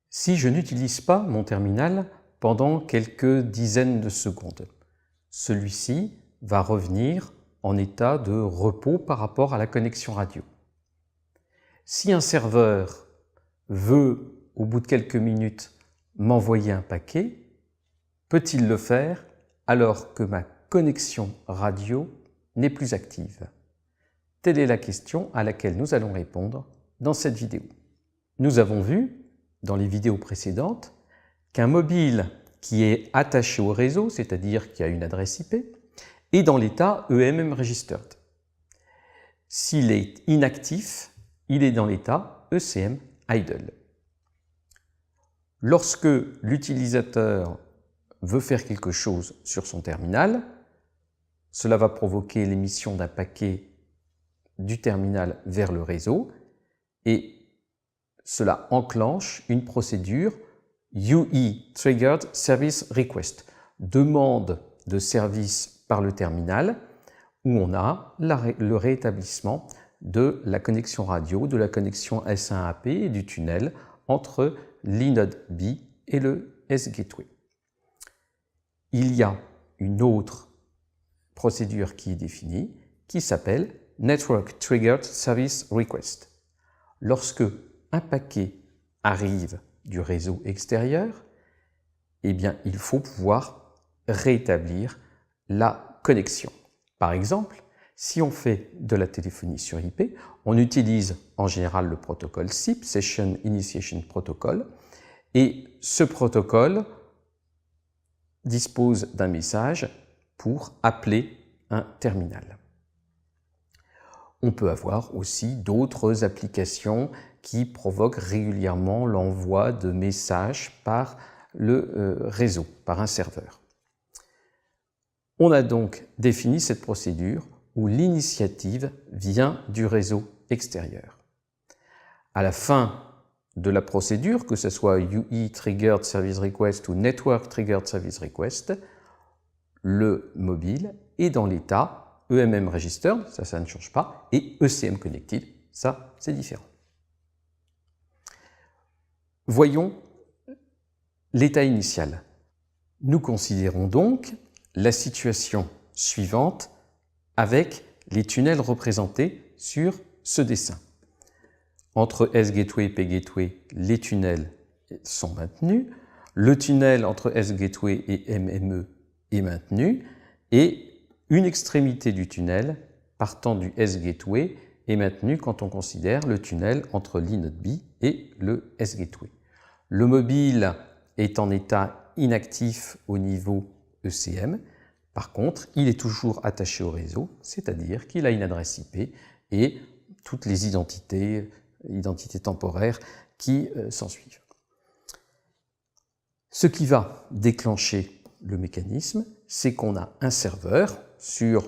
Si je n'utilise pas mon terminal pendant quelques dizaines de secondes, celui-ci va revenir en état de repos par rapport à la connexion radio. Si un serveur veut, au bout de quelques minutes, m'envoyer un paquet, peut-il le faire alors que ma connexion radio n'est plus active? Telle est la question à laquelle nous allons répondre dans cette vidéo. Nous avons vu, dans les vidéos précédentes, qu'un mobile qui est attaché au réseau, c'est-à-dire qui a une adresse IP, est dans l'état EMM Registered. S'il est inactif, il est dans l'état ECM Idle. Lorsque l'utilisateur veut faire quelque chose sur son terminal, cela va provoquer l'émission d'un paquet du terminal vers le réseau et cela enclenche une procédure UE Triggered Service Request, demande de service par le terminal, où on a le rétablissement de la connexion radio, de la connexion S1AP et du tunnel entre l'inode B et le S-Gateway. Il y a une autre procédure qui est définie, qui s'appelle Network Triggered Service Request. Lorsque un paquet arrive du réseau extérieur, eh bien, il faut pouvoir rétablir la connexion. Par exemple, si on fait de la téléphonie sur IP, on utilise en général le protocole SIP, Session Initiation Protocol, et ce protocole dispose d'un message pour appeler un terminal. On peut avoir aussi d'autres applications qui provoquent régulièrement l'envoi de messages par le réseau, par un serveur. On a donc défini cette procédure où l'initiative vient du réseau extérieur. À la fin de la procédure, que ce soit UE Triggered Service Request ou Network Triggered Service Request, le mobile est dans l'état EMM Registered, ça ne change pas, et ECM Connected, ça c'est différent. Voyons l'état initial. Nous considérons donc la situation suivante avec les tunnels représentés sur ce dessin. Entre S-Gateway et P-Gateway, les tunnels sont maintenus. Le tunnel entre S-Gateway et MME est maintenu. Et une extrémité du tunnel partant du S-Gateway est maintenue quand on considère le tunnel entre l'inode B et le S-Gateway. Le mobile est en état inactif au niveau ECM. Par contre, il est toujours attaché au réseau, c'est-à-dire qu'il a une adresse IP et toutes les identités temporaires qui s'ensuivent. Ce qui va déclencher le mécanisme, c'est qu'on a un serveur sur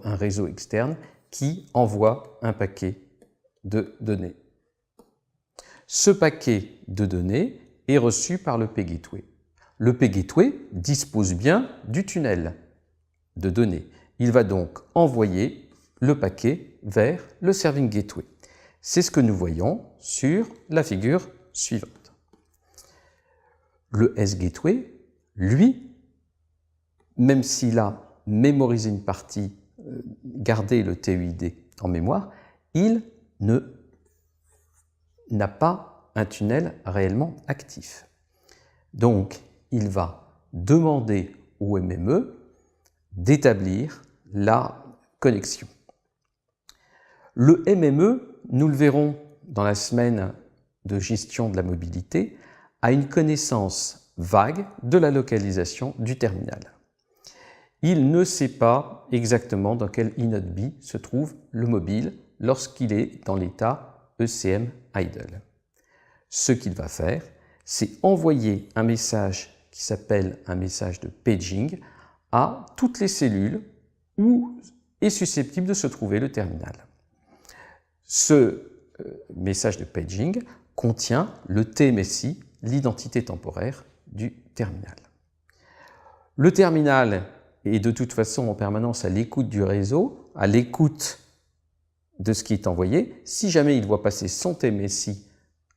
un réseau externe qui envoie un paquet de données. Ce paquet de données est reçu par le P-Gateway. Le P-Gateway dispose bien du tunnel de données. Il va donc envoyer le paquet vers le Serving Gateway. C'est ce que nous voyons sur la figure suivante. Le S-Gateway, lui, même s'il a mémorisé une partie, gardé le TUID en mémoire, il n'a pas un tunnel réellement actif. Donc, il va demander au MME d'établir la connexion. Le MME, nous le verrons dans la semaine de gestion de la mobilité, a une connaissance vague de la localisation du terminal. Il ne sait pas exactement dans quel inode B se trouve le mobile lorsqu'il est dans l'état ECM Idle. Ce qu'il va faire, c'est envoyer un message qui s'appelle un message de paging à toutes les cellules où est susceptible de se trouver le terminal. Ce message de paging contient le TMSI, l'identité temporaire du terminal. Le terminal est de toute façon en permanence à l'écoute du réseau, à l'écoute de ce qui est envoyé. Si jamais il voit passer son TMSI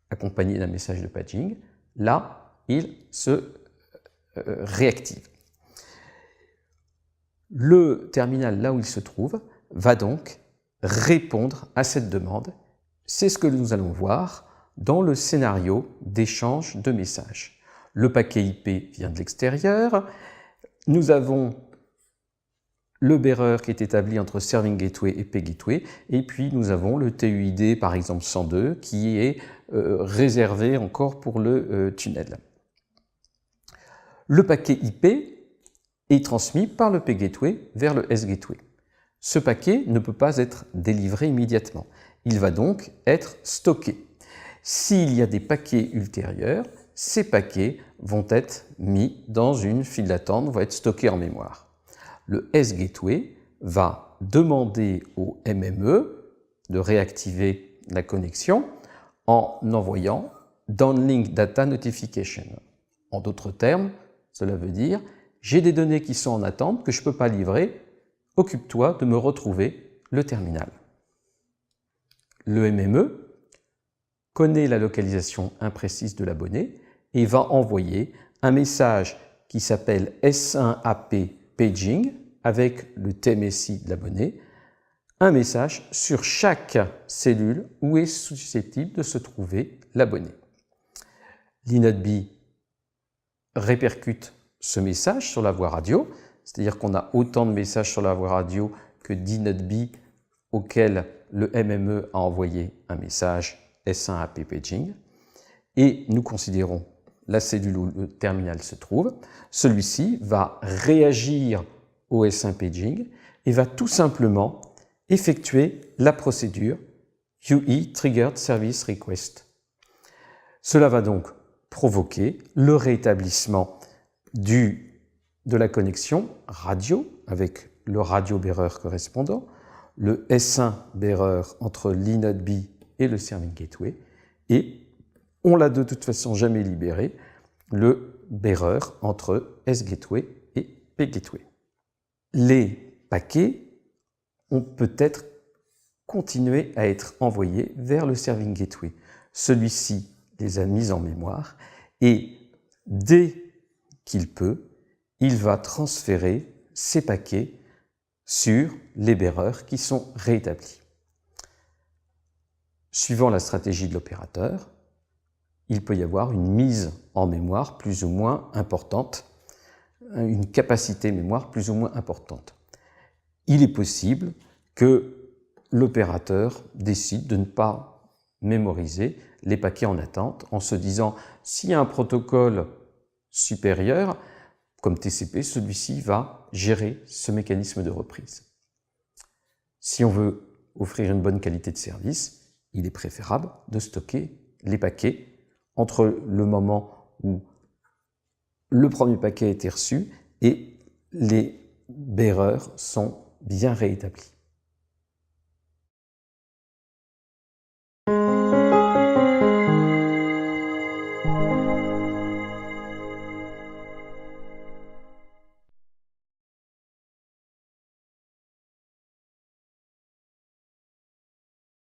accompagné d'un message de paging, là, il se réactive. Le terminal, là où il se trouve, va donc répondre à cette demande. C'est ce que nous allons voir dans le scénario d'échange de messages. Le paquet IP vient de l'extérieur. Nous avons le bearer qui est établi entre Serving Gateway et P-Gateway, et puis nous avons le TUID, par exemple 102, qui est réservé encore pour le tunnel. Le paquet IP est transmis par le P-Gateway vers le S-Gateway. Ce paquet ne peut pas être délivré immédiatement. Il va donc être stocké. S'il y a des paquets ultérieurs, ces paquets vont être mis dans une file d'attente, vont être stockés en mémoire. Le S-Gateway va demander au MME de réactiver la connexion en envoyant Downlink Data Notification. En d'autres termes, cela veut dire j'ai des données qui sont en attente que je ne peux pas livrer, occupe-toi de me retrouver le terminal. Le MME connaît la localisation imprécise de l'abonné et va envoyer un message qui s'appelle S1AP Paging avec le TMSI de l'abonné, un message sur chaque cellule où est susceptible de se trouver l'abonné. l'INODB répercute ce message sur la voie radio, c'est-à-dire qu'on a autant de messages sur la voie radio que d'INODB auquel le MME a envoyé un message S1AP Paging, et nous considérons la cellule où le terminal se trouve. Celui-ci va réagir au S1 Paging et va tout simplement effectuer la procédure UE Triggered Service Request. Cela va donc provoquer le rétablissement de la connexion radio avec le radio bearer correspondant, le S1 bearer entre l'INODB et le Serving Gateway, et on l'a de toute façon jamais libéré, le bearer entre S-Gateway et P-Gateway. Les paquets ont peut-être continué à être envoyés vers le Serving Gateway. Celui-ci les a mis en mémoire et dès qu'il peut, il va transférer ces paquets sur les bearers qui sont réétablis. Suivant la stratégie de l'opérateur, il peut y avoir une mise en mémoire plus ou moins importante, une capacité mémoire plus ou moins importante. Il est possible que l'opérateur décide de ne pas mémoriser les paquets en attente en se disant s'il y a un protocole supérieur, comme TCP, celui-ci va gérer ce mécanisme de reprise. Si on veut offrir une bonne qualité de service, il est préférable de stocker les paquets entre le moment où le premier paquet a été reçu et les bearers sont bien réétablis.